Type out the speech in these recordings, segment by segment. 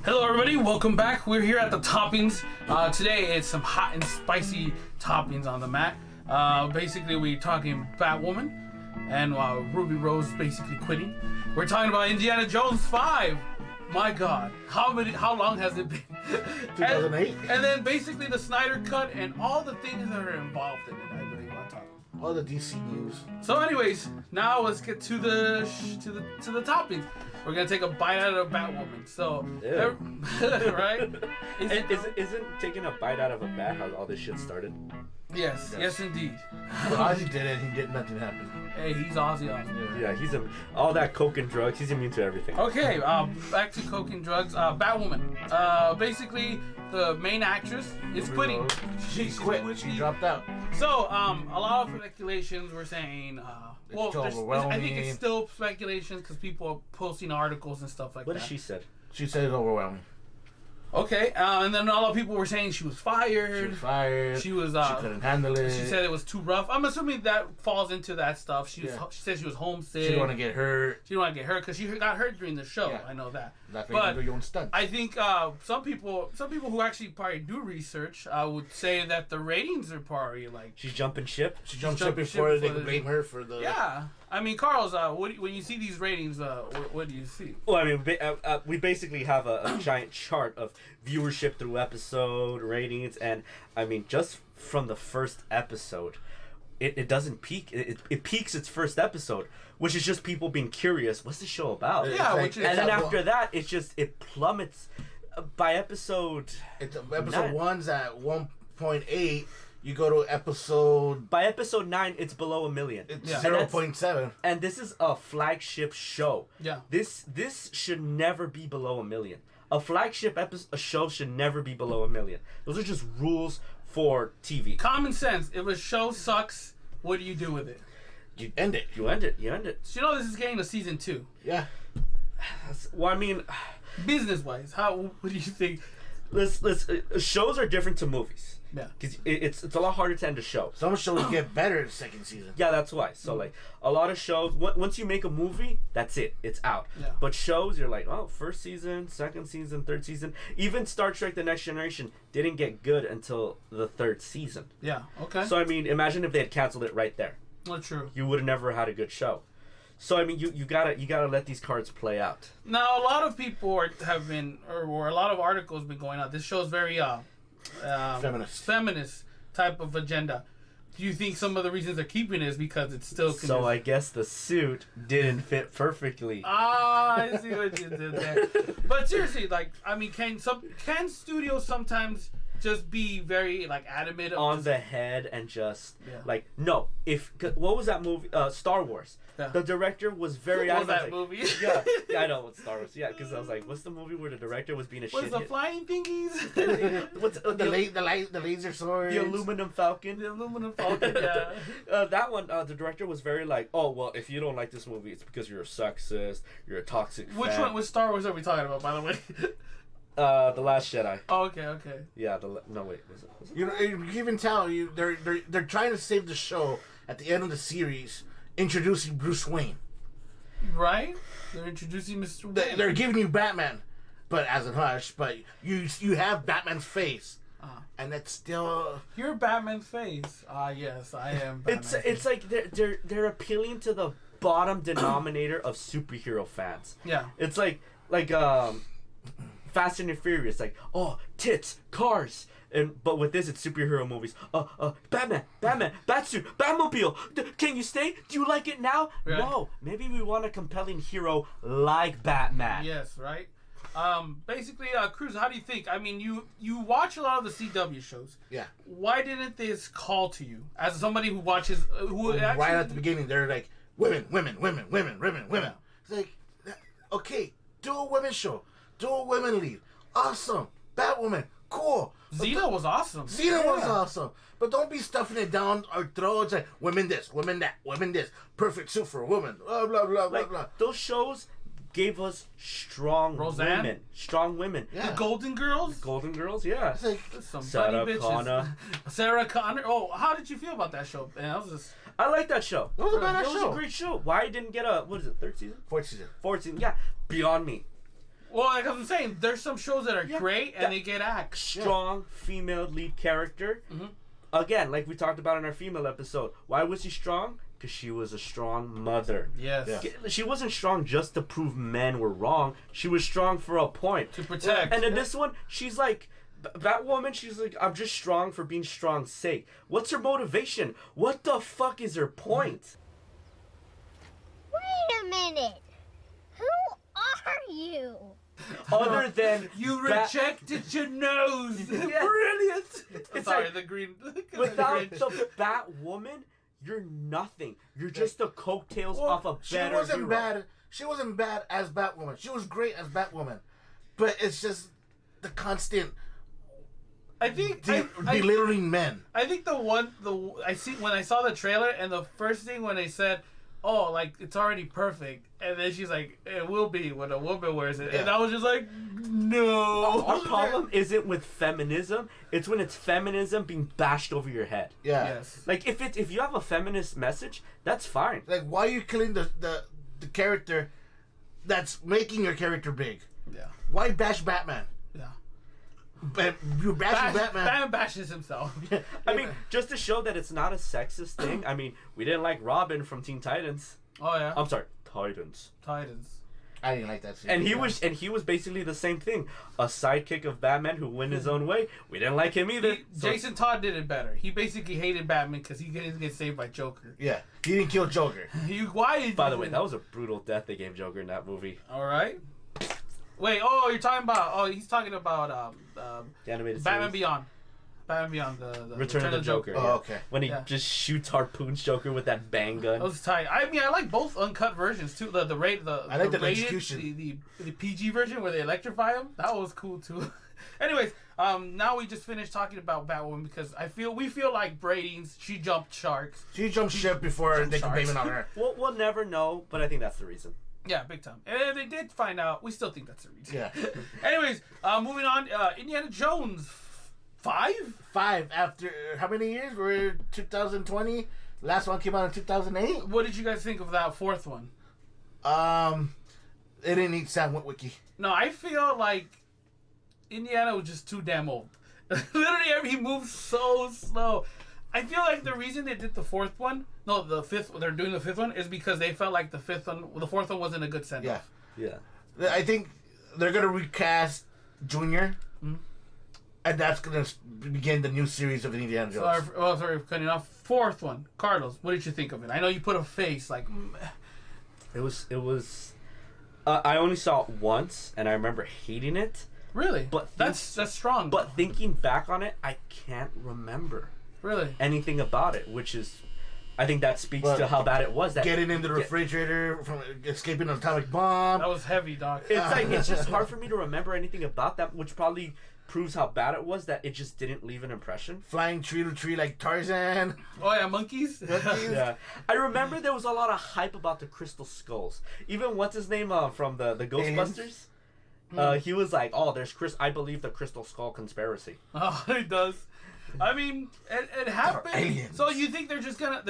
Hello everybody, welcome back. We're here at the Toppings. Today it's some hot and spicy toppings on the mat. Basically we're talking Batwoman and Ruby Rose basically quitting. We're talking about Indiana Jones 5. My God, how long has it been? 2008. And then basically the Snyder Cut and all the things that are involved in it, I believe on top. All the DC news. So anyways, now let's get to the toppings. We're gonna take a bite out of Batwoman. So, right? Isn't taking a bite out of a bat how all this shit started? Yes, indeed. Ozzy did it. He did nothing happen. Hey, he's Ozzy. Yeah, he's all that coke and drugs. He's immune to everything. Okay, back to coke and drugs. Batwoman. Basically, the main actress is quitting. She quit. She dropped out. So, a lot of speculations were saying. I think it's still speculation because people are posting articles and stuff like that. What did she said? She said it's overwhelming. Okay, and then a lot of people were saying she was fired. She couldn't handle it. She said it was too rough. I'm assuming that falls into that stuff. She said she was homesick. She didn't want to get hurt. She didn't want to get hurt because she got hurt during the show. Yeah. I know that. But your own stunts. I think some people who actually probably do research would say that the ratings are probably like she's jumping ship. She jumped ship before they could blame her for the. Yeah. I mean, Carl's. When you see these ratings, what do you see? Well, I mean, we basically have a giant chart of viewership through episode ratings, and I mean, just from the first episode, it doesn't peak. It peaks its first episode, which is just people being curious. What's the show about? Yeah, and then after that, it plummets by episode. Episode 1's at 1.8. You go to episode... By episode 9, it's below 1 million. It's 0.7. And this is a flagship show. Yeah. This should never be below 1 million. A flagship a show should never be below 1 million. Those are just rules for TV. Common sense. If a show sucks, what do you do with it? You end it. You end it. So you know this is getting a season 2. Yeah. Well, I mean... Business-wise, what do you think? Shows are different to movies. Yeah, because it's a lot harder to end a show. Some shows get better in the second season. Yeah, that's why. So like a lot of shows, once you make a movie, that's it. It's out. Yeah. But shows, you're like, oh, first season, second season, third season. Even Star Trek: The Next Generation didn't get good until the third season. Yeah. Okay. So I mean, imagine if they had canceled it right there. Not true. You would have never had a good show. So I mean, you gotta let these cards play out. Now a lot of people have been, or a lot of articles been going out. This show's very feminist type of agenda. Do you think some of the reasons they're keeping it is because it's still... So I guess the suit didn't fit perfectly. I see what you did there. But seriously, like, I mean, can studios sometimes just be very like adamant on the head and just like no? What was that movie? Star Wars. Yeah. The director was very adamant. What was that movie? Yeah, I know what Star Wars. Yeah, because I was like, what's the movie where the director was being a shit? What's the flying thingies? What's the laser swords? The aluminum falcon. Yeah. That one, the director was very like, oh well, if you don't like this movie, it's because you're a sexist, you're a toxic. Which one? Which Star Wars are we talking about, by the way? The Last Jedi. Oh, okay. Yeah, no wait. Was it? You know, you can even tell they're trying to save the show at the end of the series, introducing Bruce Wayne. Right? They're introducing Mr. Wayne. They're giving you Batman, but as a hush. But you have Batman's face, and that's still your Batman's face. Yes, I am. Batman it's like they're appealing to the bottom denominator of superhero fans. Yeah. It's like Fast and the Furious, like, oh, tits, cars, but with this, it's superhero movies. Batman, Batsuit, Batmobile. Can you stay? Do you like it now? Right. No. Maybe we want a compelling hero like Batman. Yes, right. Basically, Cruz, how do you think? I mean, you watch a lot of the CW shows. Yeah. Why didn't this call to you as somebody who watches? Right at the beginning, they're like women. It's like, okay, do a women's show. Do a women lead. Awesome. Batwoman. Cool. Xena was awesome. Xena was awesome. But don't be stuffing it down our throats like women this, women that, women this. Perfect suit for a woman. Blah, blah, blah, like, blah. Those shows gave us strong women. Strong women. Yeah. The Golden Girls? Golden Girls, yeah. It's like some Sarah Connor. Sarah Connor. Oh, how did you feel about that show? Man, that was just... I like that show. It was a badass show. It was a great show. Why didn't get a, what is it, third season? Fourth season. Fourth season, yeah. Beyond me. Well, like I'm saying, there's some shows that are great and they get axed. Strong female lead character. Mm-hmm. Again, like we talked about in our female episode. Why was she strong? Because she was a strong mother. Yes. Yeah. She wasn't strong just to prove men were wrong. She was strong for a point. To protect. And in this one, she's like, Batwoman, she's like, I'm just strong for being strong's sake. What's her motivation? What the fuck is her point? Wait a minute. Who are you? Other than You rejected your nose. Brilliant. It's Sorry, like, the green. without the Batwoman, you're nothing. You're just the coattails off a She better wasn't hero. bad. She wasn't bad as Batwoman. She was great as Batwoman, but it's just the constant I think belittling men. I think when I saw the trailer and the first thing when they said, "Oh, like it's already perfect," and then she's like, "It will be when a woman wears it," and I was just like, "No." Our problem isn't with feminism. It's when it's feminism being bashed over your head. Yeah. Yes. Like if you have a feminist message, that's fine. Like, why are you killing the character that's making your character big? Yeah. Why bash Batman? Yeah. But you're bashing Batman. Batman bashes himself. I mean, just to show that it's not a sexist thing. I mean, we didn't like Robin from Teen Titans. Oh yeah. I'm sorry, Titans. Titans. I didn't like that scene. And he was basically the same thing, a sidekick of Batman who went his own way. We didn't like him either. Jason Todd did it better. He basically hated Batman because he didn't get saved by Joker. Yeah, he didn't kill Joker. By the way, that was a brutal death they gave Joker in that movie. All right. Wait. He's talking about The animated Batman series. Beyond. Batman Beyond, the Return of the Joker. Oh, yeah. okay. When he just shoots harpoons Joker with that bang gun. That was tight. I mean, I like both uncut versions too. I like the rated, execution. the PG version where they electrify him. That was cool too. Anyways, now we just finished talking about Batwoman because we feel like Brady's. She jumped sharks. She jumped ship before they could blame it on her. We'll never know, but I think that's the reason. Yeah, big time. And they did find out. We still think that's the reason. Yeah. Anyways, moving on. Indiana Jones 5? 5 after how many years? We're 2020. Last one came out in 2008. What did you guys think of that fourth one? It didn't need Sam Witwicky. No, I feel like Indiana was just too damn old. Literally, he moves so slow. I feel like the reason they did the fourth one, the fifth, they're doing the fifth one, is because they felt like the fourth one wasn't a good send off. Yeah. I think they're gonna recast Junior, and that's gonna begin the new series of Indiana Jones. Sorry for cutting off. Fourth one, Carlos, what did you think of it? I know you put a face like. It was. I only saw it once, and I remember hating it. Really? But that's strong. But thinking back on it, I can't remember really anything about it, which is, I think that speaks to how bad it was. That getting in the refrigerator from escaping an atomic bomb. That was heavy, Doc. It's just hard for me to remember anything about that, which probably proves how bad it was. That it just didn't leave an impression. Flying tree to tree like Tarzan. Oh yeah, monkeys. Yeah, I remember there was a lot of hype about the crystal skulls. Even what's his name from the Ghostbusters. He was like, "Oh, I believe the Crystal Skull conspiracy." Oh, he does. I mean, it happened. Aliens. So you think they're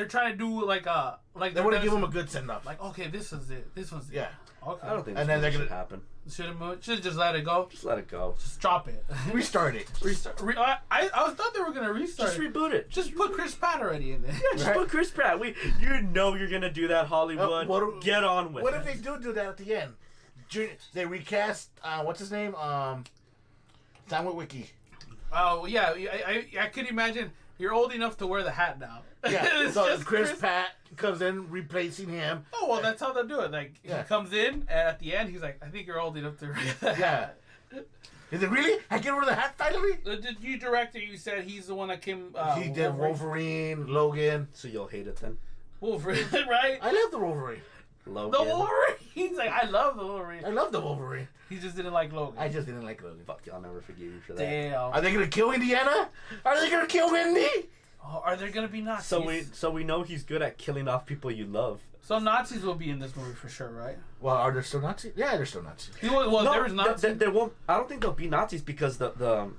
trying to do like they want to give him a good send off. like, okay, this is it. This one's it. Yeah. Okay. I don't think And then they're should gonna- happen. Should just let it go. Just let it go. Just drop it. Restart it. Restart. I thought they were gonna restart. Just reboot it. Just put Chris Pratt already in there. Just put Chris Pratt. You're gonna do that, Hollywood. Get on with it. What if they do that at the end? They recast what's his name? Sam Witwicky. Oh yeah, I could imagine. You're old enough to wear the hat now. Yeah. It's So just Chris Pratt comes in replacing him. Oh well, that's how they'll do it. Like Yeah. he comes in, and at the end, he's like, "I think you're old enough to wear the hat." Yeah. Is it really? I get rid of the hat finally? Did you direct it? You said he's the one that came. He did Wolverine, Logan. So you'll hate it then. Wolverine, right? I love the Wolverine. Logan. The Wolverine. He's like, I love the Wolverine. I love the Wolverine. He just didn't like Logan. I just didn't like Logan. Fuck, I'll never forgive you for that. Damn. Are they gonna kill Indiana? Are they gonna kill Indy? Oh, are there gonna be Nazis? So we know he's good at killing off people you love. So Nazis will be in this movie for sure, right? Well, are there still Nazis? Yeah, there's still Nazis. There was Nazis. There won't. I don't think there'll be Nazis because the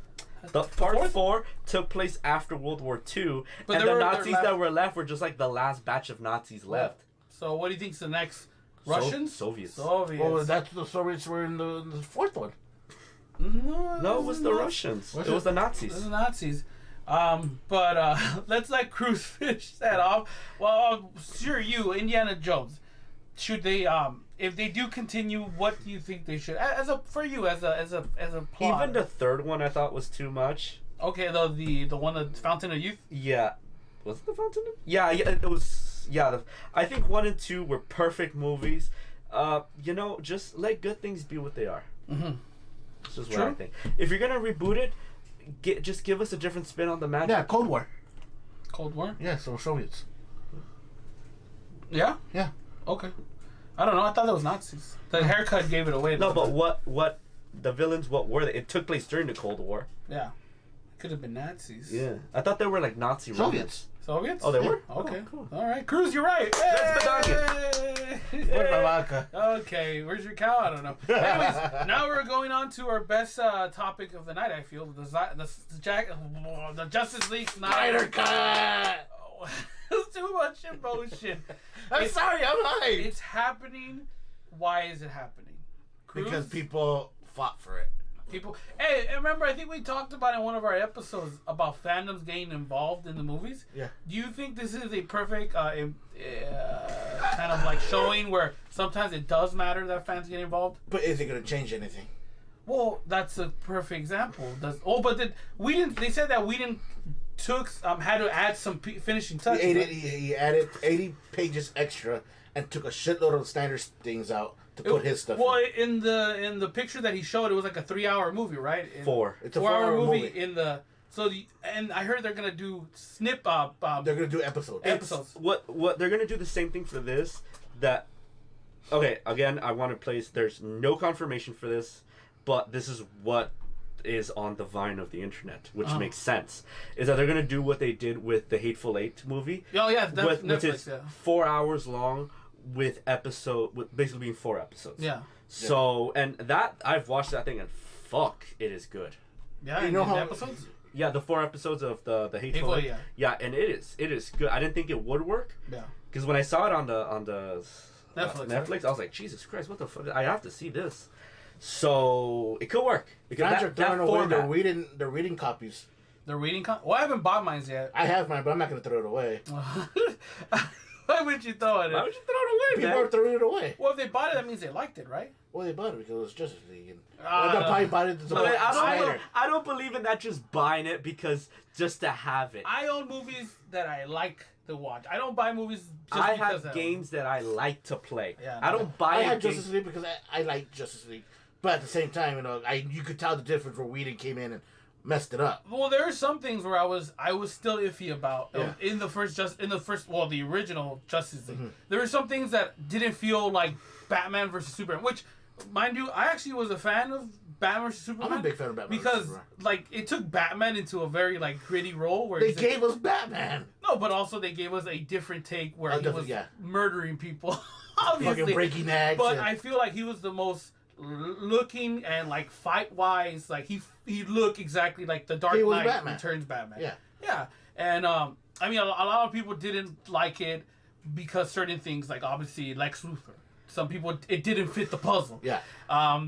part 4 took place after World War II, But and the they're Nazis left. that were left were just like the last batch of Nazis left. So what do you think's the next Russians? Soviets. Soviets. Well, that's the Soviets were in the fourth one. No, it was the Russians. Was it was the It Nazis. was the Nazis. But let's let Cruz finish that off. Well, sure, you, Indiana Jones. Should they, if they do continue, what do you think they should? As a plot. Even the third one I thought was too much. Okay, the one, the Fountain of Youth. Yeah. Was it the Fountain? Yeah, it was. Yeah, I think 1 and 2 were perfect movies. Just let good things be what they are. Mm-hmm. This is what I think. If you're gonna reboot it, just give us a different spin on the magic. Yeah, Cold War. Cold War. Yeah, so Soviets. Yeah. Yeah. Okay. I don't know. I thought that was Nazis. The haircut gave it away. No, but what the villains? What were they? It took place during the Cold War. Yeah. Could have been Nazis. Yeah, I thought they were like Nazi Soviets. Soviets? Oh, they were? Okay. Oh, cool. All right. Cruz, you're right. That's Hey! Where's my vodka? Okay. Where's your cow? I don't know. Anyways, now we're going on to our best topic of the night, I feel. The Justice League Snyder Cut! It's too much emotion. I'm sorry, I'm hyped. It's happening. Why is it happening? Cruz? Because people fought for it. People, hey, remember? I think we talked about in one of our episodes about fandoms getting involved in the movies. Yeah. Do you think this is a perfect kind of like showing where sometimes it does matter that fans get involved? But is it going to change anything? Well, that's a perfect example. We didn't. They said that we didn't had to add some finishing touches. He added 80 pages extra and took a shitload of Snyder things out to put his stuff in the picture that he showed, it was like a 3-hour movie, right? It's a 4-hour 4-hour movie. And I heard they're gonna do They're going to do episodes. What they're gonna do the same thing for this. Okay, again, I want to place. There's no confirmation for this, but this is what is on the vine of the internet, which makes sense. Is that they're gonna do what they did with the Hateful Eight movie? Oh yeah, that's which is Netflix. Yeah. 4 hours long with basically being 4 episodes. Yeah. So and that I've watched that thing and fuck, it is good. Yeah. You know how episodes? Yeah, the 4 episodes of the Hateful Eight. Yeah. Yeah, and it is good. I didn't think it would work. Yeah. Because when I saw it on the Netflix, I was like, Jesus Christ, what the fuck? I have to see this. So it could work. Because Fans are throwing away format, their reading copies. They're reading. Well, I haven't bought mine yet. I have mine, but I'm not going to throw it away. Why would you throw it? Why would you throw it away, People are throwing it away. Well, if they bought it, that means they liked it, right? Well, they bought it because it was Justice League. And they no. probably bought it to support Snyder. I don't believe in that just buying it because just to have it. I own movies that I like to watch. I don't buy movies just I because have games that I like to play. Yeah, I don't buy I had games. Justice League because I like Justice League. But at the same time, you could tell the difference where Whedon came in and messed it up. Well, there are some things where I was still iffy about Yeah. the original Justice League. Mm-hmm. There were some things that didn't feel like Batman versus Superman, which, mind you, I actually was a fan of Batman versus Superman. I'm a big fan of Batman because versus Superman. like it took Batman into a very like gritty role where They gave us Batman. no, but also they gave us a different take where he was yeah. murdering people, Fucking obviously. breaking necks. But and- I feel like he was the most looking and like fight wise, like he looked exactly like the Dark He was Knight Batman. Returns Batman. Yeah. Yeah. And I mean a lot of people didn't like it because certain things, like obviously Lex Luthor. Some people it didn't fit the puzzle. Yeah.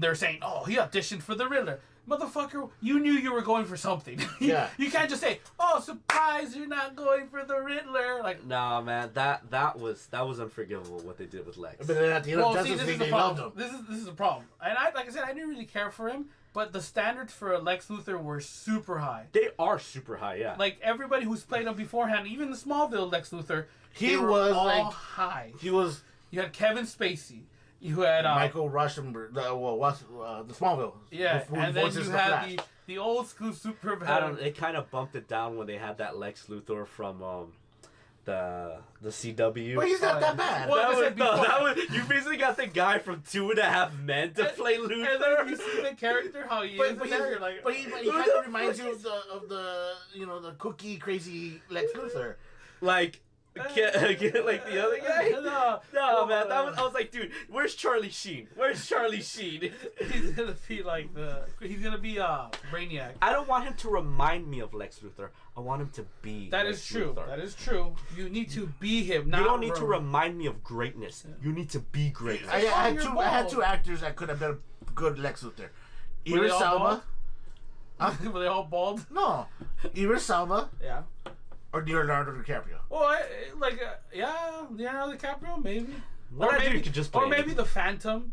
They're saying, oh, he auditioned for the Riddler. Motherfucker, you knew you were going for something. Yeah. You can't just say, oh, surprise, you're not going for the Riddler. Like, Nah, man, that was unforgivable what they did with Lex. But then at the end of Justice League, they loved him. This is the problem. And like I said, I didn't really care for him, but the standards for Lex Luthor were super high. They are super high, yeah. Like everybody who's played him beforehand, even the Smallville Lex Luthor, He they were was, all like- high. He was You had Kevin Spacey. You had Michael Rushmore, the Smallville. yeah, who and then voices you the had Flash. the old school super I don't. They kind of bumped it down when they had that Lex Luthor from the CW. But he's not that bad. Well, that I said was, no, before. that was, you basically got the guy from 2.5 Men to play Luthor. And then you see the character how he is. But in there, you're like, he who kind the of reminds fuck you of the cookie crazy Lex Luthor. Like, Get like the other guy? No, No, man. I was like, dude, where's Charlie Sheen? Where's Charlie Sheen? He's gonna be like he's gonna be Brainiac. I don't want him to remind me of Lex Luthor. I want him to be That Lex is true. Luthor. That is true. You need to be him. Not You don't need to remind me of greatness. You need to be greatness. I had you're two. I had bald. 2 actors that could have been good Lex Luthor. Were they Idris all Elba. bald? Were they all bald? No, Idris Elba Yeah. or Leonardo DiCaprio. Well, yeah, Leonardo DiCaprio, maybe. Well, that dude could just play or maybe anything. the Phantom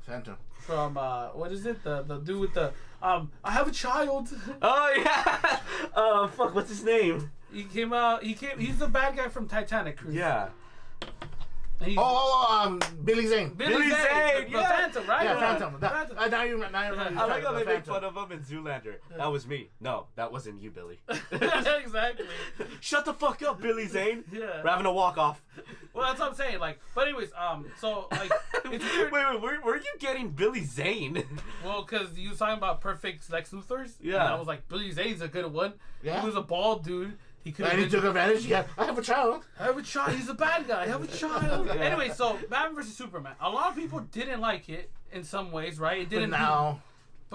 Phantom. from what is it? The dude with the I have a child. Oh yeah. Fuck. What's his name? He came out. He's the bad guy from Titanic Cruise. Yeah. And he's- Billy Zane. Billy Zane, the yeah. Phantom, right? Yeah, Phantom. Phantom. Now you remember. I like how they the make Phantom. fun of him in Zoolander. That was me. No, that wasn't you, Billy. Exactly. Shut the fuck up, Billy Zane. Yeah. We're having a walk off. Well, that's what I'm saying. Like, but anyways, so like, it's weird. Wait, where are you getting Billy Zane? Well, because you was talking about perfect Lex Luthors. Yeah. And I was like, Billy Zane's a good one. Yeah. He was a bald dude. He could And he have took advantage. Yeah, I have a child. I have a child. He's a bad guy. I have a child. Anyway, so Batman vs Superman. A lot of people didn't like it in some ways, right? It But didn't.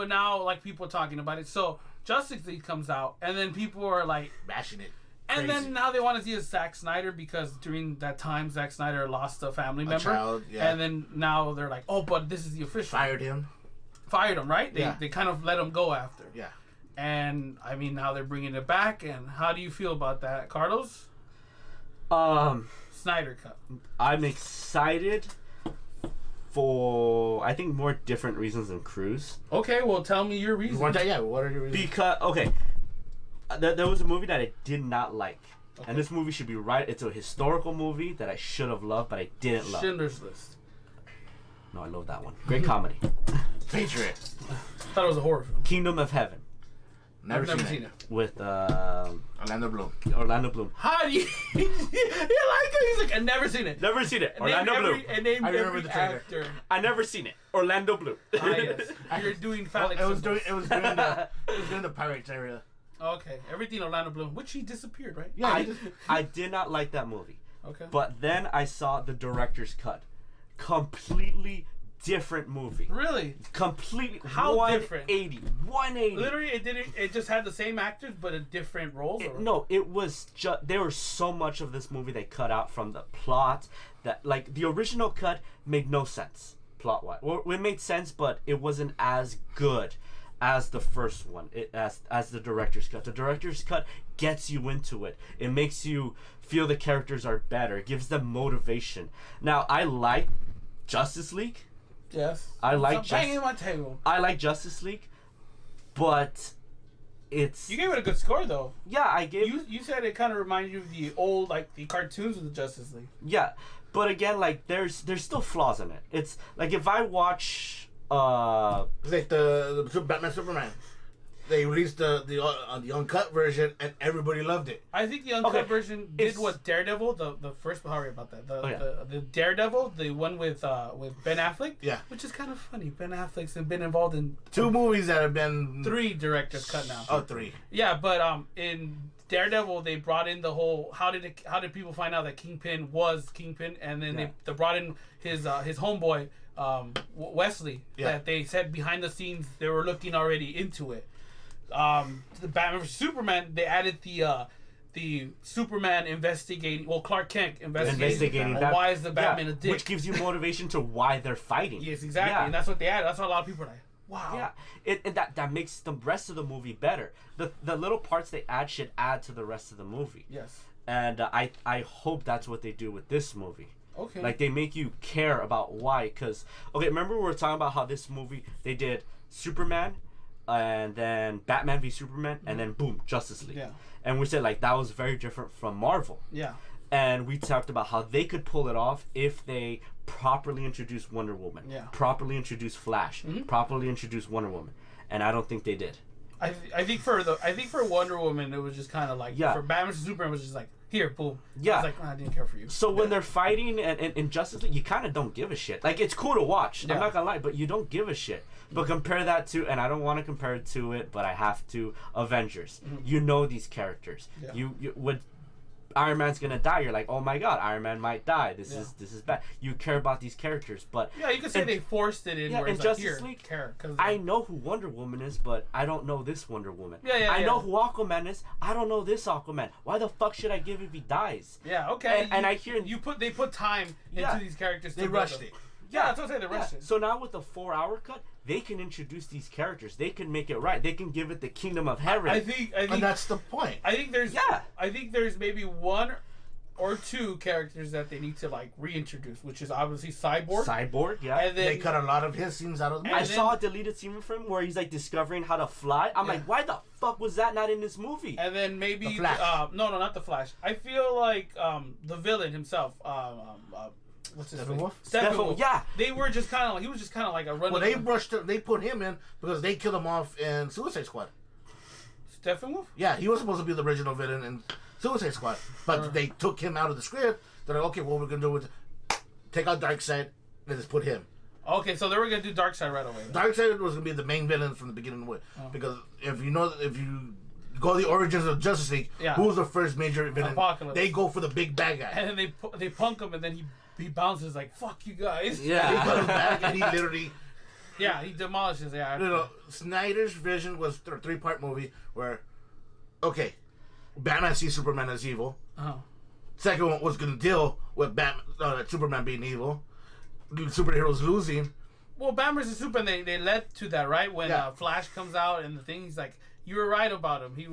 now, like people are talking about it. So Justice League comes out, and then people are like, bashing it. and Crazy. then now they want to see a Zack Snyder because during that time Zack Snyder lost a family member, child, yeah. and then now they're like, oh, but this is the official. Fired him. Fired him, right? Yeah. They kind of let him go after. Yeah. And I mean, now they're bringing it back. And how do you feel about that, Carlos? Snyder Cut. I'm excited for I think more different reasons than Cruz. Okay, well, tell me your You reason. want that? Yeah. What are your reasons? Because there was a movie that I did not like, and this movie should be right. It's a historical movie that I should have loved, but I didn't love. Schindler's List. No, I love that one. Great comedy. Patriot. Thought it was a horror film. Kingdom of Heaven Never, I've never seen seen it. it. with Orlando Bloom. Orlando Bloom. How do you? You like it? He's like, I've never seen it. Never seen it. And name Orlando Bloom. And name I remember every the trailer. actor. I never seen it. Orlando Bloom. Ah, yes. You're doing phallic It was symbols. during the Pirates area. Okay, everything Orlando Bloom, which he disappeared, right? Yeah. I did not like that movie. Okay. But then I saw the director's cut. Completely different movie. Really? Completely. How different? 180. Literally, it didn't. It just had the same actors, but in different roles. Or? No, it was just there was so much of this movie they cut out from the plot that like the original cut made no sense plot wise. Well, it made sense, but it wasn't as good as the first one. As the director's cut. The director's cut gets you into it. It makes you feel the characters are better. It gives them motivation. Now I like Justice League. Yes. I like Stop banging my table. I like Justice League, but it's You gave it a good score though. yeah. I gave You said it kind of reminded you of the old like the cartoons of the Justice League. yeah, but again, like there's still flaws in it. It's like if I watch It's like the Batman Superman. They released the uncut version and everybody loved it. I think the uncut Okay, version did it's- what Daredevil, the first. Sorry about that. yeah. The Daredevil, the one with Ben Affleck. Yeah. Which is kind of funny. Ben Affleck's been involved in 2 movies that have been 3 directors cut now. Oh, 3. Yeah, but in Daredevil they brought in the whole how did people find out that Kingpin was Kingpin, and then Yeah. they brought in his homeboy Wesley. Yeah. That they said behind the scenes they were looking already into it. The Batman vs Superman, they added the Superman investigating, Clark Kent investigating that. why is the Batman a dick? which gives you motivation to why they're fighting. Yes, exactly, Yeah. and that's what they added. That's why a lot of people are like, wow. Yeah, and that makes the rest of the movie better. The little parts they add should add to the rest of the movie. Yes. And I hope that's what they do with this movie. Okay. Like they make you care about why. Cause okay, remember we were talking about how this movie they did Superman, and then Batman v Superman, and then boom, Justice League. Yeah. And we said like that was very different from Marvel. Yeah. And we talked about how they could pull it off if they properly introduce Wonder Woman, Yeah. properly introduce Flash, properly introduce Wonder Woman, and I don't think they did. I think for Wonder Woman it was just kind of like Yeah. for Batman vs Superman it was just like here boom. Yeah. I was like, I didn't care for you. So when they're fighting and in Justice League, you kind of don't give a shit. Like it's cool to watch. Yeah. I'm not gonna lie, but you don't give a shit. But compare that to, and I don't want to compare it to it, but I have to. Avengers. You know these characters. Yeah. You would. Iron Man's gonna die. You're like, oh my god, Iron Man might die. This Yeah. is bad. You care about these characters, but Yeah, you could say they forced it in. yeah, where in it's Justice like, here, League, care. Cause I know who Wonder Woman is, but I don't know this Wonder Woman. I know who Aquaman is. I don't know this Aquaman. Why the fuck should I give if he dies? Yeah, okay. And I hear they put time Yeah. into these characters. They rushed it. Yeah, that's what I'm saying. They rushed it. So now with the 4-hour cut, they can introduce these characters. They can make it right. They can give it the Kingdom of Heaven. I think And that's the point. I think there's Yeah. I think there's maybe one or two characters that they need to like reintroduce, which is obviously Cyborg. Cyborg, yeah. And then They cut a lot of his scenes out of the movie. I and then- saw a deleted scene from him where he's like discovering how to fly. I'm like, why the fuck was that not in this movie? and then maybe The Flash. no, not the Flash. I feel like the villain himself. What's his name? Steppenwolf? Steppenwolf. yeah. They were just kind of like he was just kind of like a run. Well, they rushed him. They put him in because they killed him off in Suicide Squad. Steppenwolf. Yeah, he was supposed to be the original villain in Suicide Squad, but they took him out of the script. They're like, okay, what we're gonna do is take out Darkseid and just put him. Okay, so they were gonna do Darkseid right away. Darkseid was gonna be the main villain from the beginning of it, because if you go the origins of Justice League, Yeah. who was the first major villain? Apocalypse. They go for the big bad guy. And then they punk him, and then he bounces like fuck you guys. He Yeah. comes back and he literally, Yeah, he demolishes. Yeah. Snyder's vision was a 3-part movie where, okay, Batman sees Superman as evil. Uh-huh. Second one was gonna deal with Superman being evil, superheroes losing. Well, Batman vs Superman, they led to that, right? When Yeah. Flash comes out and the thing, he's like, "You were right about him. He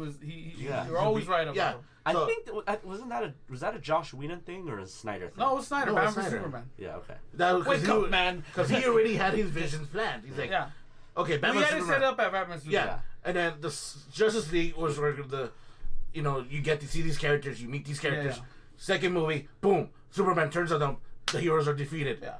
Yeah. you were always right about Yeah. him." I So- think was that a Josh Whedon thing or a Snyder thing? No, it was Snyder. No, Batman it's vs Snyder. Superman. Yeah, okay. That was Wake up, man. because he already had his visions planned. He's like, Yeah, okay, we Batman had it Superman. set up at Batman vs Yeah. Superman. And then the Justice League was where you get to see these characters, you meet these characters. yeah. Second movie, boom, Superman turns on them, the heroes are defeated. Yeah.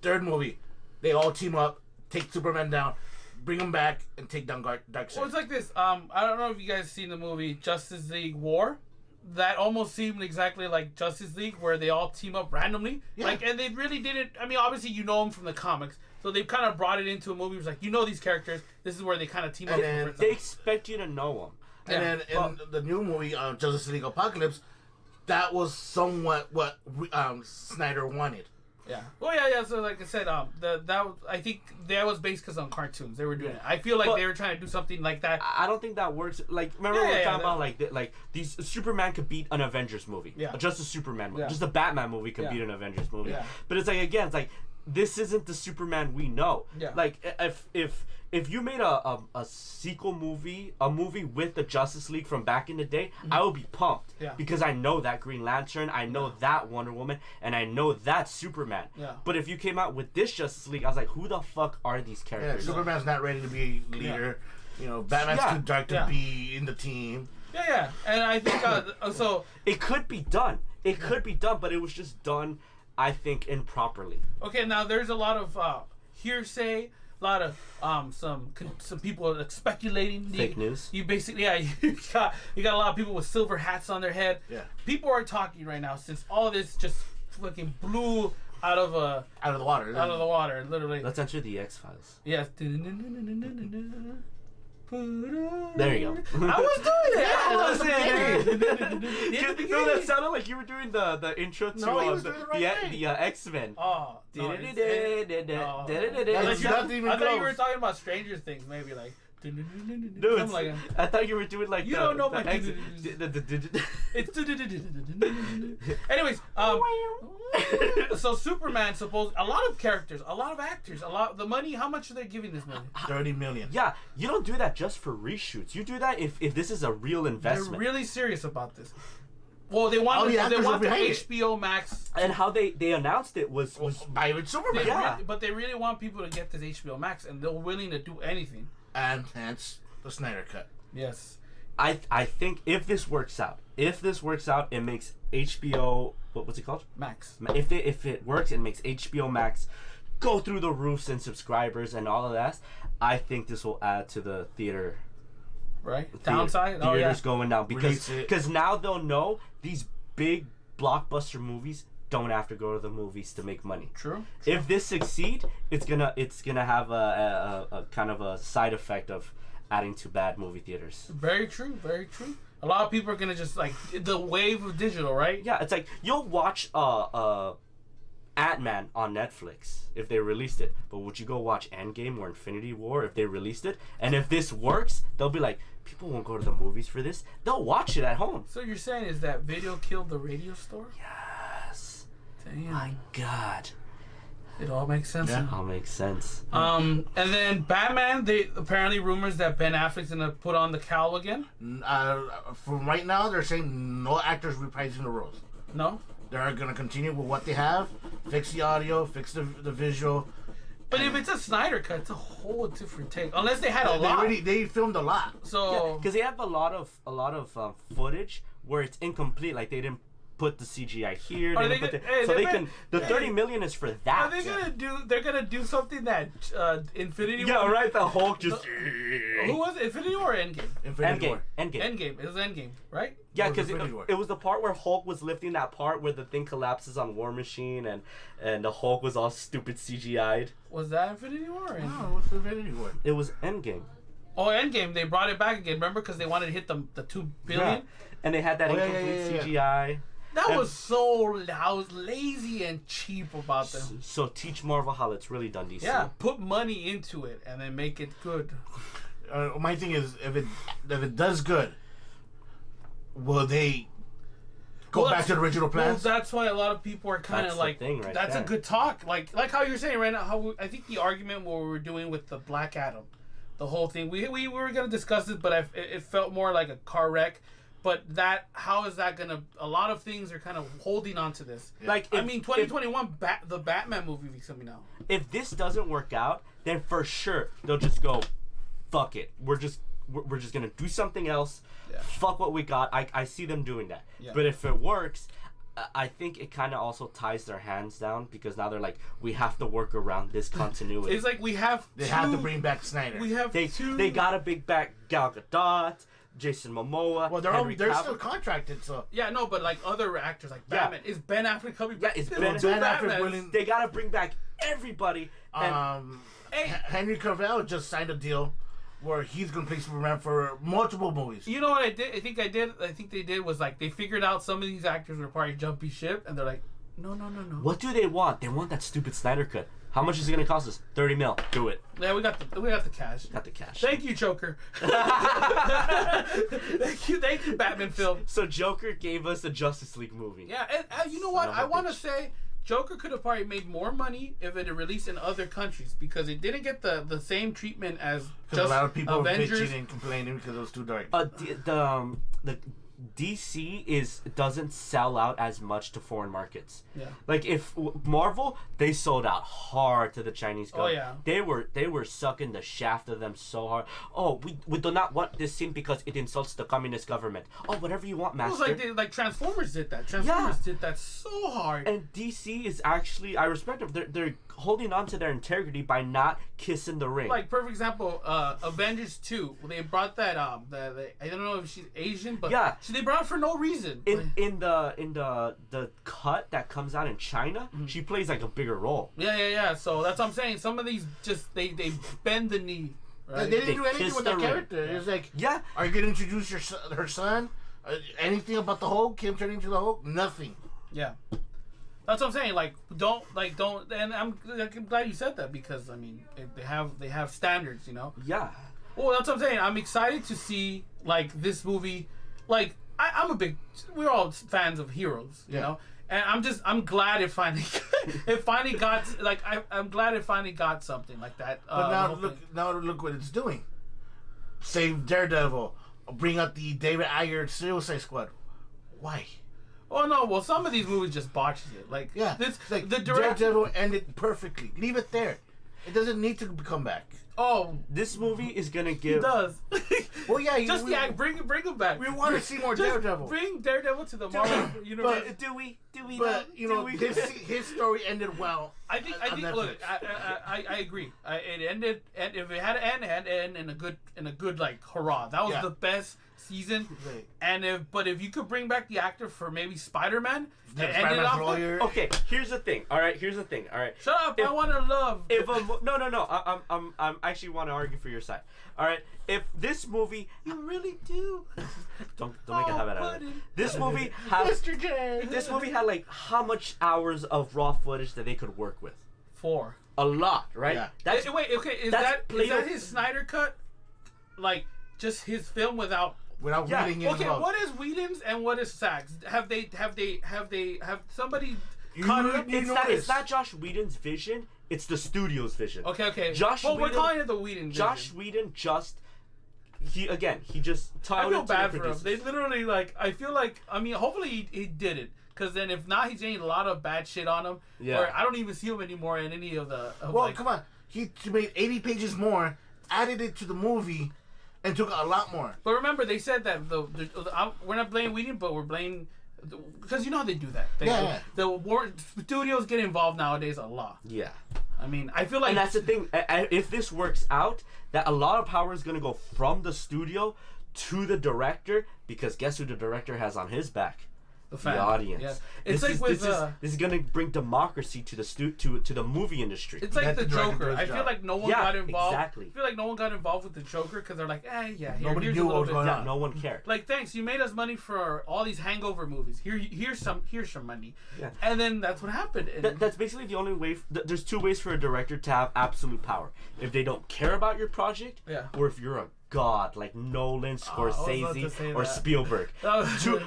Third movie, they all team up, take Superman down, bring him back, and take down Darkseid. Well, it's like this. I don't know if you guys seen the movie Justice League War. That almost seemed exactly like Justice League, where they all team up randomly. Yeah. Like, and they really didn't. I mean, obviously you know them from the comics, so they've kind of brought it into a movie. It was like, you know these characters. This is where they kind of team up. And then for They something. expect you to know them. And then in the new movie, Justice League Apocalypse, that was somewhat what Snyder wanted. Yeah. Well, yeah. So, like I said, I think that was based because on cartoons they were doing it. I feel like But- they were trying to do something like that. I don't think that works. Like, remember Yeah, we were yeah, talking that- about like these Superman could beat an Avengers movie. Yeah. Just a Superman movie. Yeah. Just a Batman movie could Yeah. beat an Avengers movie. Yeah. But it's like again, it's like this isn't the Superman we know. Yeah. Like if you made a sequel movie, a movie with the Justice League from back in the day, I would be pumped. Mm-hmm. Yeah. Because I know that Green Lantern, I know that Wonder Woman, and I know that Superman. Yeah. But if you came out with this Justice League, I was like, who the fuck are these Yeah, characters? Superman's not ready to be leader. Batman's Yeah. too dark to Yeah. be in the team. Yeah. And I think so. It could be done. It could be done, but it was just done, I think, improperly. Okay, now there's a lot of hearsay, a lot of some people are speculating. Fake news. You basically you got a lot of people with silver hats on their head. Yeah. People are talking right now since all this just fucking blew out of Out of the water. out of the water, literally. Let's enter the X-Files. Yes. There you go. I was doing it. Yeah, I was that's it. it. No, that sounded like you were doing the intro to No, he was doing it right way. the X-Men. Oh. No, That's it's- not even I thought you were close. talking about Stranger Things, maybe like. No, Something it's, like that. I thought you were doing like You the, don't know the my- X. It's anyways, so Superman supposed a lot of characters, a lot of actors, the money. How much are they giving this movie? 30 million. Yeah, you don't do that just for reshoots. You do that if this is a real They're investment. really serious about this. Well, they want All the they actors want are the behind it. HBO Max, And how they announced it was By even Superman. Yeah. but they really want people to get this HBO Max, and they're willing to do anything. And hence the Snyder Cut. Yes. I think if this works out, it makes HBO what's it called? Max. If it works, it makes HBO Max go through the roofs and subscribers and all of that. I think this will add to the theater Right? Downside? Oh, yeah. theaters going down Release it. because now they'll know these big blockbuster movies don't have to go to the movies to make money. True. If this succeed, it's gonna have a kind of a side effect of adding to bad movie theaters. Very true. Very true. A lot of people are gonna just like the wave of digital, right? Yeah, it's like you'll watch Ant-Man on Netflix if they released it, but would you go watch Endgame or Infinity War if they released it? And if this works, they'll be like, people won't go to the movies for this. They'll watch it at home. So you're saying is that video killed the radio store? Yes. Damn. My God. It all makes sense. Yeah. It all makes sense. And then Batman, they apparently rumors that Ben Affleck's gonna put on the cowl again. From right now, they're saying no actors reprising the roles. No? They're gonna continue with what they have, fix the audio, fix the visual. But if it's a Snyder cut, it's a whole different take. Unless they had a lot. They filmed a lot. So Because they have a lot of footage where it's incomplete, like they didn't put the CGI here. Are They they didn't put gonna- hey, so they they can. bet- The hey. 30 million is for are that. they gonna do? They're gonna do something that Infinity Yeah, War. right. The Hulk just. Who was it? Infinity War or Endgame? Infinity War. Endgame. Endgame. It was Endgame, right? Yeah, Or because Infinity War. it was the part where Hulk was lifting that part where the thing collapses on War Machine and the Hulk was all stupid CGI'd. Was that Infinity War or Endgame? Oh, what's Infinity War? It was Endgame. Oh, Endgame. They brought it back again. Remember, because they wanted to hit the 2 billion. Yeah. And they had that Oh, yeah, incomplete yeah, CGI. That And- was so. I was lazy and cheap about them. So teach Marvel how it's really done, DC. Yeah, put money into it and then make it good. My thing is, if it does good, will they go Well, back to the original Well, plans? that's why a lot of people are kind That's of the like, thing right that's there. a good talk. Like how you're saying right now. I think the argument what we were doing with the Black Adam, the whole thing. We were gonna discuss it, but it felt more like a car wreck. But how is that gonna? A lot of things are kind of holding on to this. Like, I mean, 2021, the Batman movie is coming out. If this doesn't work out, then for sure they'll just go, fuck it. We're just gonna do something else. Yeah. Fuck what we got. I see them doing that. Yeah. But if it works, I think it kind of also ties their hands down because now they're like, we have to work around this continuity. It's like we have. They have to bring back Snyder. We have they two. they got to bring back Gal Gadot, Jason Momoa. well, Henry they're Cavill. still contracted, so Yeah, no, but like other actors, like Yeah. Batman. Is Ben Affleck coming back? is There's Ben two Affleck Batmans. willing- They got to bring back everybody. And Hey. Henry Cavill just signed a deal where he's gonna play Superman for multiple movies. You know what I did? I think they did was like they figured out some of these actors were probably jumpy ship, and they're like, no. what do they want? They want that stupid Snyder cut. How much is it gonna cost us? 30 mil. Do it. Yeah, we got the cash. Got the cash. Thank you, Joker. thank you, Batman film. So Joker gave us a Justice League movie. Yeah, and you know what? Son of a I want to bitch. say Joker could have probably made more money if it had released in other countries because it didn't get the same treatment as Because just a lot of people were Avengers. bitching and complaining because it was too dark. The DC doesn't sell out as much to foreign markets. Yeah. Like if Marvel, they sold out hard to the Chinese government. Oh, yeah. They were sucking the shaft of them so hard. Oh, we do not want this scene because it insults the communist government. Oh, whatever you want, It was master. like Transformers did that. Transformers did that so hard. And DC is actually, I respect them. They're holding on to their integrity by not kissing the ring. Like perfect example, Avengers 2. They brought that I don't know if she's Asian, but Yeah. they brought it for no reason. in the cut that comes out in China, she plays like a bigger role. Yeah. So that's what I'm saying. Some of these just they bend the knee. Right? They didn't They do anything kissed with the that ring. character. It's like, Yeah. are you gonna introduce her son? Anything about the Hulk? Him turning into the Hulk? Nothing. Yeah. That's what I'm saying. Like, don't. And I'm glad you said that because I mean they have standards, you know. Yeah. Well, that's what I'm saying. I'm excited to see like this movie. Like we're all fans of heroes, you Yeah. know. And I'm glad it finally got like I'm glad it finally got something like that. But the whole thing. now look what it's doing. Save Daredevil. Bring out the David Ayer Suicide Squad. Why? Oh no! Well, some of these movies just botches it. Like Yeah, this, it's like the director. Daredevil ended perfectly. Leave it there. It doesn't need to come back. Oh, This movie is gonna he give. does. Well, yeah, Just bring him back. we want to see more Just Daredevil. Bring Daredevil to the Marvel universe. But do we? But though? you Do know, we? his story ended well. I think. on Look, Netflix. I agree. It ended, and if it had to end, it had to end in a good like hurrah. That was Yeah. the best season. Right. And if you could bring back the actor for maybe Spider-Man, and Yeah, end it Spider-Man's off. lawyer. Okay. Here's the thing. All right. Shut up! If- I want to love. If no. I'm actually want to argue for your side. All right. If This movie, You really do. don't make a habit out of it. pudding. This movie had Mr. J. this movie had like how much hours of raw footage that they could work with? 4. A lot, right? Yeah. That's Wait, okay, is that's that Plato- his Snyder cut? Like just his film without? Without Yeah, reading it Okay, involved. what is Whedon's and what is Sachs? Have somebody You- caught it up? you it's know not this. it's not Josh Whedon's vision. It's the studio's vision. Okay. Josh Well, we're Whedon- calling it the Whedon. Josh vision. Whedon just he just I touted feel to the bad for him. producers. They literally like. I feel like. I mean, hopefully he did it. Because then, if not, he's getting a lot of bad shit on him. Yeah. Where I don't even see him anymore in any of the. Well, come on. He made 80 pages more, added it to the movie, and took a lot more. But remember, they said that we're not blaming Whedon, but we're blaming because you know how they do that. Yeah. The studios get involved nowadays a lot. Yeah. I mean, I feel like And that's the thing. If this works out, that a lot of power is going to go from the studio to the director, because guess who the director has on his back? The fan. audience. Yeah. It's like this is going to bring democracy to the to the movie industry. it's like Let the the director do Joker. his I feel job. like no one Yeah, got involved. exactly. I feel like no one got involved with the Joker because they're like, here, Nobody here's knew a what little was bit. going yeah, on. no one cared. Like, thanks, you made us money for all these hangover movies. Here's some money. Yeah. And then that's what happened. And That's basically the only way. There's two ways for a director to have absolute power. If they don't care about your project, Yeah. or if you're a god like Nolan, I was about to Scorsese, say or that. Spielberg.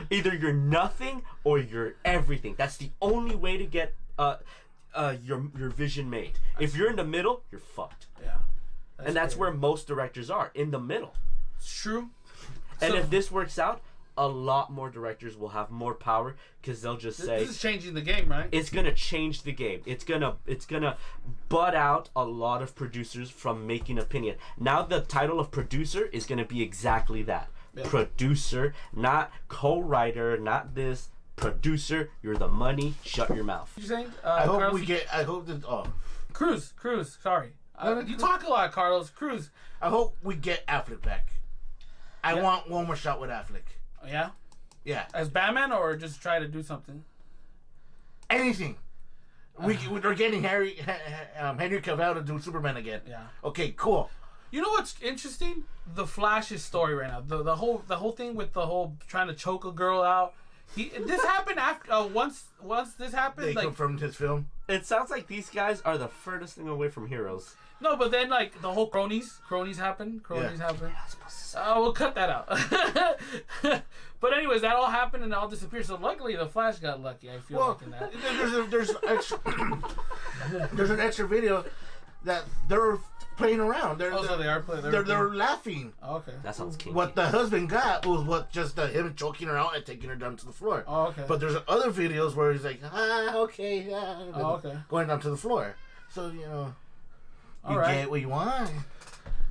Either you're nothing or you're everything. That's the only way to get your vision made. If you're in the middle, you're fucked. yeah. And that's fair. where most directors are, in the middle. It's true. And So- if this works out, a lot more directors will have more power because they'll just say This is changing the game, right? it's gonna change the game. It's gonna butt out a lot of producers from making opinion. Now the title of producer is gonna be exactly that. Yeah. Producer, not co-writer, not this. Producer, you're the money. Shut your mouth. What you saying? I hope Carlos, I hope that. Oh, Cruz. Sorry. You talk a lot, Carlos. Cruz. I hope we get Affleck back. I Yeah. want one more shot with Affleck. Yeah. Yeah, As Batman, or just try to do something. anything. We're getting Henry Cavill to do Superman again. Yeah. Okay, cool. You know what's interesting? The Flash's story right now. The whole thing with the whole trying to choke a girl out. This happened after once this happened. They like confirmed his film. It sounds like these guys are the furthest thing away from heroes. no, but then like the whole cronies happened. We'll cut that out. But anyways, that all happened and it all disappeared. So luckily, the Flash got lucky. I feel Well, like in that. there's an extra video that they're playing around. So they are playing. They're laughing. Oh, okay. That sounds kinky. What the husband got was just him choking her out and taking her down to the floor. Oh, okay. But there's other videos where he's like, okay, Oh, okay. going down to the floor. So you know, All you right. get what you want.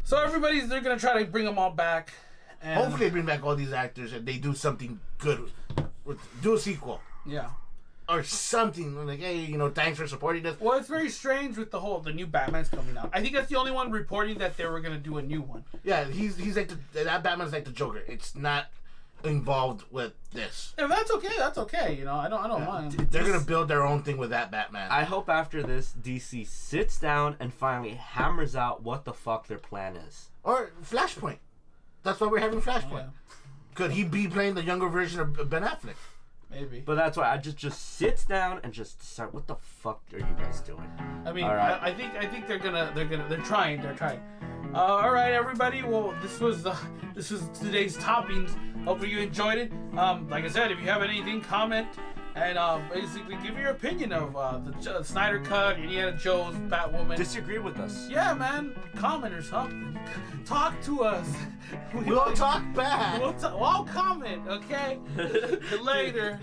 So they're gonna try to bring them all back. And Hopefully, they bring back all these actors and they do something good. Do a sequel Yeah. or something like, hey, thanks for supporting us. Well, it's very strange with the new Batman's coming out. I think that's the only one reporting that they were gonna do a new one. Yeah, he's like that Batman's like the Joker. It's not involved with this. If that's okay, that's okay. I don't mind. They're gonna build their own thing with that Batman. I hope after this, DC sits down and finally hammers out what the fuck their plan is. Or Flashpoint. That's why we're having Flashpoint. Yeah, Could he be playing the younger version of Ben Affleck? maybe. But that's why I just sits down and just start. What the fuck are you guys doing? I mean, All right. I think they're trying. All right, everybody. Well, this was today's toppings. Hopefully you enjoyed it. Like I said, if you have anything, comment and basically give your opinion of the Snyder Cut, Indiana Jones, Batwoman. Disagree with us. Yeah, man. Comment or something. Talk to us. We'll talk back. We'll comment. Okay. Later.